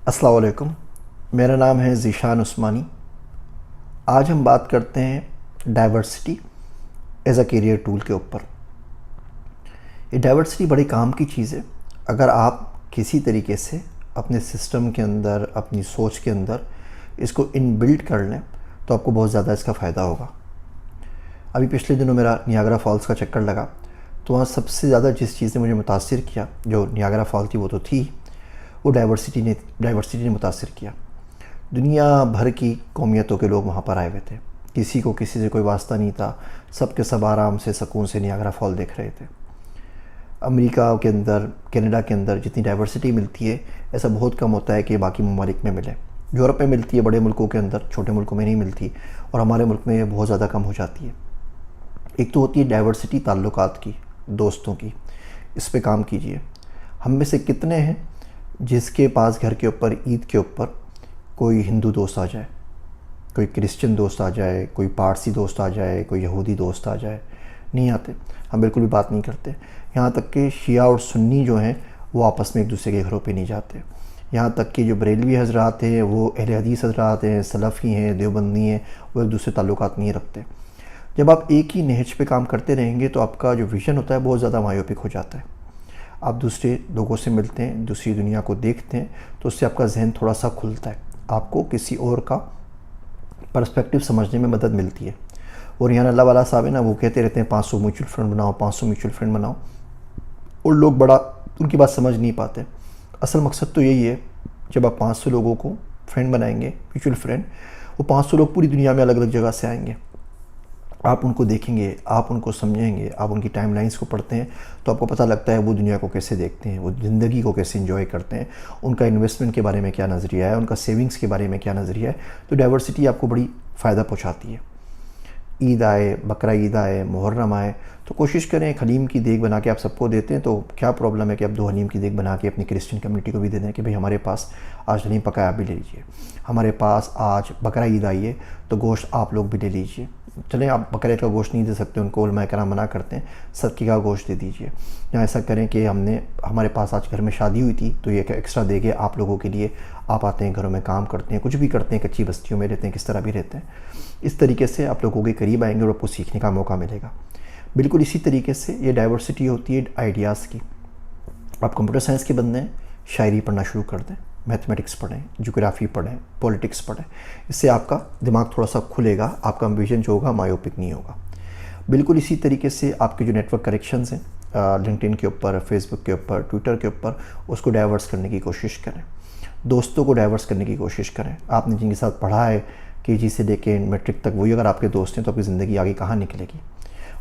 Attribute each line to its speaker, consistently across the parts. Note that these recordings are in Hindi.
Speaker 1: अस्सलाम वालेकुम। मेरा नाम है ज़ीशान उस्मानी। आज हम बात करते हैं diversity as a career tool के ऊपर। ये डाइवर्सिटी बड़ी काम की चीज़ है। अगर आप किसी तरीके से अपने सिस्टम के अंदर, अपनी सोच के अंदर इसको इनबिल्ट कर लें तो आपको बहुत ज़्यादा इसका फ़ायदा होगा। अभी पिछले दिनों मेरा नियाग्रा फॉल्स का चक्कर लगा, तो वहाँ सबसे ज़्यादा जिस चीज़ ने मुझे मुतासिर किया, जो नियाग्रा फॉल थी वो तो थी, वो डाइवर्सिटी ने मुतासिर किया। दुनिया भर की कौमियतों के लोग वहाँ पर आए हुए थे। किसी को किसी से कोई वास्ता नहीं था। सब के सब आराम से सुकून से नियाग्रा फॉल देख रहे थे। अमेरिका के अंदर, कनाडा के अंदर जितनी डाइवर्सिटी मिलती है, ऐसा बहुत कम होता है कि बाकी ममालिक में मिले। यूरोप में मिलती है, बड़े मुल्कों के अंदर, छोटे मुल्कों में नहीं मिलती, और हमारे मुल्क में बहुत ज़्यादा कम हो जाती है। एक तो होती है डाइवर्सिटी ताल्लुकात की, दोस्तों की। इस पे काम कीजिए। हम में से कितने हैं जिसके पास घर के ऊपर ईद के ऊपर कोई हिंदू दोस्त आ जाए, कोई क्रिश्चियन दोस्त आ जाए, कोई पारसी दोस्त आ जाए, कोई यहूदी दोस्त आ जाए? नहीं आते। हम बिल्कुल भी बात नहीं करते। यहाँ तक कि शिया और सुन्नी जो हैं वो आपस में एक दूसरे के घरों पे नहीं जाते। यहाँ तक कि जो बरेलवी हजरात हैं, वो अहले हदीस हजरात हैं, सलफ़ी हैं, देवबंदी हैं, वो एक दूसरे ताल्लुकात नहीं रखते। जब आप एक ही नहज पे काम करते रहेंगे तो आपका जो विज़न होता है बहुत ज़्यादा मायोपिक हो जाता है। आप दूसरे लोगों से मिलते हैं, दूसरी दुनिया को देखते हैं, तो उससे आपका जहन थोड़ा सा खुलता है। आपको किसी और का पर्सपेक्टिव समझने में मदद मिलती है। और यहाँ अल्लाह वाला साहब है ना, वो कहते रहते हैं 500 म्यूचुअल फंड बनाओ, 500 म्यूचुअल फंड बनाओ, और लोग बड़ा उनकी बात समझ नहीं पाते। असल मकसद तो यही है, जब आप 500 लोगों को फ्रेंड बनाएंगे, म्यूचुअल फ्रेंड, वो 500 लोग पूरी दुनिया में अलग अलग जगह से आएंगे। आप उनको देखेंगे, आप उनको समझेंगे, आप उनकी टाइमलाइंस को पढ़ते हैं तो आपको पता लगता है वो दुनिया को कैसे देखते हैं, वो ज़िंदगी को कैसे एंजॉय करते हैं, उनका इन्वेस्टमेंट के बारे में क्या नज़रिया है, उनका सेविंग्स के बारे में क्या नज़रिया है। तो डाइवर्सिटी आपको बड़ी फ़ायदा पहुँचाती है। ईद आए, बकरा ईद आए, मुहर्रम आए, तो कोशिश करें एक हलीम की देग बना के आप सबको देते हैं, तो क्या प्रॉब्लम है कि आप 2 हलीम की देग बना के अपनी क्रिश्चियन कम्युनिटी को भी दे दें कि भाई हमारे पास आज हलीम पकाया, आप भी ले लीजिए। हमारे पास आज बकरा ईद आई है तो गोश्त आप लोग भी ले लीजिए। चलें, आप बकरे का गोश्त नहीं दे सकते, उनको उलमा कराम मना करते हैं, सदक़े का गोश्त दे दीजिए। या ऐसा करें कि हमारे पास आज घर में शादी हुई थी तो ये एक्स्ट्रा देंगे आप लोगों के लिए। आप आते हैं, घरों में काम करते हैं, कुछ भी करते हैं, कच्ची बस्तियों में रहते हैं, किस तरह भी रहते हैं। इस तरीके से आप लोगों के करीब आएंगे और आपको सीखने का मौका मिलेगा। बिल्कुल इसी तरीके से ये डाइवर्सिटी होती है आइडियाज़ की। आप कंप्यूटर साइंस के बंदे हैं, शायरी पढ़ना शुरू कर दें, मैथमेटिक्स पढ़ें, ज्योग्राफी पढ़ें, पॉलिटिक्स पढ़ें। इससे आपका दिमाग थोड़ा सा खुलेगा, आपका विजन जो होगा मायोपिक नहीं होगा। बिल्कुल इसी तरीके से आपके जो नेटवर्क कनेक्शंस हैं, लिंक्डइन के ऊपर, फेसबुक के ऊपर, ट्विटर के ऊपर, उसको डाइवर्स करने की कोशिश करें। दोस्तों को डाइवर्स करने की कोशिश करें। आपने जिनके साथ पढ़ा है केजी से लेके मैट्रिक तक, वही अगर आपके दोस्त हैं तो आपकी ज़िंदगी आगे कहाँ निकलेगी।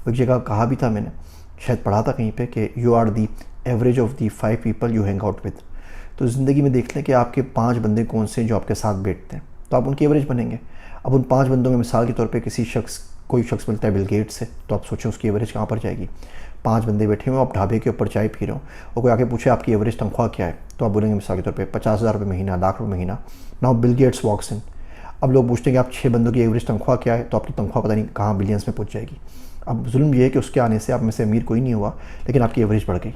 Speaker 1: एक जगह कहा भी था मैंने, शायद पढ़ा था कहीं पे, कि you are the average of the 5 people you hang out with. तो ज़िंदगी में देख लें कि आपके 5 बंदे कौन से जो आपके साथ बैठते हैं, तो आप उनकी एवरेज बनेंगे। अब उन 5 बंदों में मिसाल के तौर पे कोई शख्स मिलता है बिल गेट्स से, तो आप सोचें उसकी एवरेज कहाँ पर जाएगी। 5 बंदे बैठे हुए, आप ढाबे के ऊपर चाय पी रहे हो, और कोई आके पूछे आपकी एवरेज तनख्वाह क्या है, तो आप बोलेंगे मिसाल के तौर पे 50,000 रुपये महीना, लाख रुपये महीना। नाउ बिल गेट्स वॉक्स इन। अब लोग पूछते हैं कि आप 6 बंदों की एवरेज तनख्वाह क्या है, तो आपकी तनख्वाह पता नहीं कहाँ बिलियंस में पहुँच जाएगी। अब जुल्म ये है कि उसके आने से आप में से अमीर कोई नहीं हुआ, लेकिन आपकी एवरेज बढ़ गई।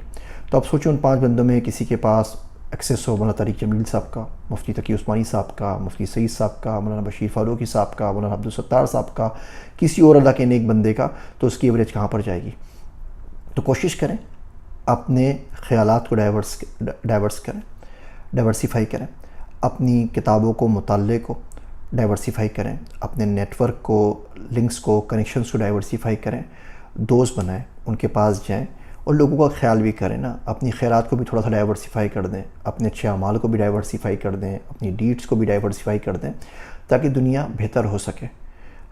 Speaker 1: तो आप सोचो उन 5 बंदों में किसी के पास एक्सेस हो मौलाना तारिक जमील साहब का, मुफ्ती तकी उस्मानी साहब का, मुफ्ती सईद साहब का, मौलाना बशीर फारूकी साहब का, मौलाना अब्दुल सत्तार साहब का, किसी और अल्लाह के नेक बंदे का, तो उसकी एवरेज कहाँ पर जाएगी। तो कोशिश करें अपने ख़यालात को डाइवर्सिफाई करें, अपनी किताबों को, मुताले को डाइवर्सिफाई करें, अपने नेटवर्क को, लिंक्स को, कनेक्शंस को डाइवर्सिफाई करें, दोस्त बनाएं, उनके पास जाएं, और लोगों का ख्याल भी करें ना। अपनी खैरात को भी थोड़ा सा डाइवर्सिफाई कर दें, अपने अच्छे अमाल को भी डाइवर्सिफाई कर दें, अपनी डीड्स को भी डाइवर्सिफाई कर दें, ताकि दुनिया बेहतर हो सके।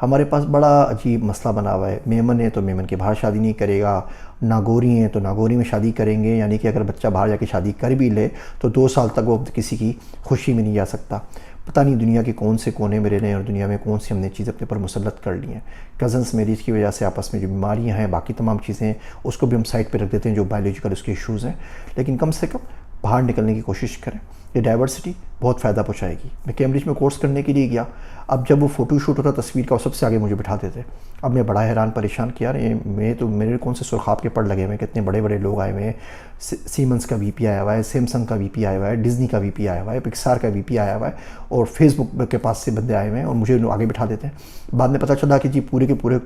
Speaker 1: हमारे पास बड़ा अजीब मसला बना हुआ है। मेमन है तो मेमन के बाहर शादी नहीं करेगा, नागौरी हैं तो नागौरी में शादी करेंगे, यानी कि अगर बच्चा बाहर जाके शादी कर भी ले तो 2 साल तक वो किसी की खुशी में नहीं जा सकता। पता नहीं दुनिया के कौन से कोने में रह रहे हैं, और दुनिया में कौन सी हमने चीज़ अपने पर मुसल्लत कर ली हैं। कज़न्स मैरिज की वजह से आपस में जो बीमारियां हैं, बाकी तमाम चीज़ें, उसको भी हम साइड पे रख देते हैं, जो बायोलॉजिकल उसके इश्यूज़ हैं। लेकिन कम से कम बाहर निकलने की कोशिश करें। ये डाइवर्सिटी बहुत फ़ायदा पहुँचाएगी। मैं कैम्ब्रिज में कोर्स करने के लिए गया, अब जब वो फ़ोटो शूट होता तस्वीर का, वो सबसे आगे मुझे बिठा देते। अब मैं बड़ा हैरान परेशान किया, यार मैं तो मेरे कौन से सुरखाब के पड़ लगे हुए हैं, कितने बड़े बड़े लोग आए हुए हैं। सीमेंस का वीपी आया हुआ है, सैमसंग का वीपी आया हुआ है, डिज्नी का वीपी आया हुआ है, पिक्सार का वीपी आया हुआ है, और फेसबुक के पास से बंदे आए हुए हैं और मुझे आगे बिठा देते हैं। बाद में पता चला कि जी पूरे के पूरे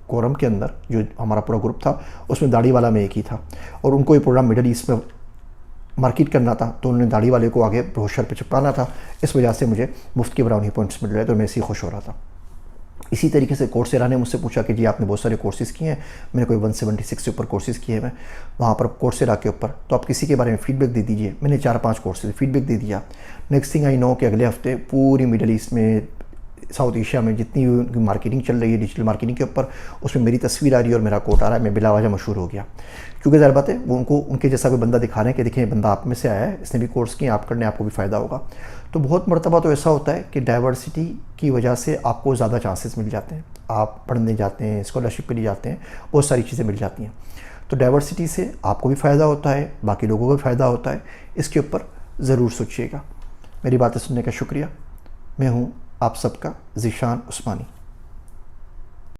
Speaker 1: कोरम के अंदर जो हमारा पूरा ग्रुप था उसमें दाढ़ी वाला मैं एक ही था, और उनको ये प्रोग्राम मिडल ईस्ट में मार्केट करना था, तो उन्होंने दाढ़ी वाले को आगे ब्रोशर पे चिपकाना था। इस वजह से मुझे मुफ्त के ब्राउनी पॉइंट्स मिल रहे, तो मैं इसी खुश हो रहा था। इसी तरीके से कोर्सेरा ने मुझसे पूछा कि जी आपने बहुत सारे कोर्सेज़ किए हैं, मैंने कोई 176 से ऊपर कोर्सेज़ किए हैं वहाँ पर कोर्सेरा के ऊपर, तो आप किसी के बारे में फ़ीडबैक दे दीजिए। मैंने 4-5 कोर्सेज फ़ीडबैक दे दिया। नेक्स्ट थिंग आई नो कि अगले हफ्ते पूरी मिडल ईस्ट में, साउथ एशिया में जितनी उनकी मार्केटिंग चल रही है डिजिटल मार्केटिंग के ऊपर, उसमें मेरी तस्वीर आ रही है और मेरा कोट आ रहा है। मैं बिला वजह मशहूर हो गया, क्योंकि ज़ाहिर बात है वो उनको उनके जैसा कोई बंदा दिखा रहे हैं कि देखिए बंदा आप में से आया है, इसने भी कोर्स किए, आप करने आपको भी फ़ायदा होगा। तो बहुत मरतबा तो ऐसा होता है कि डाइवर्सिटी की वजह से आपको ज़्यादा चांसेस मिल जाते हैं, आप पढ़ने जाते हैं, स्कॉलरशिप के लिए जाते हैं, बहुत सारी चीज़ें मिल जाती हैं। तो डाइवर्सिटी से आपको भी फ़ायदा होता है, बाकी लोगों को भी फ़ायदा होता है। इसके ऊपर ज़रूर सोचिएगा। मेरी बातें सुनने का शुक्रिया। मैं हूँ आप सबका ज़ीशान उस्मानी।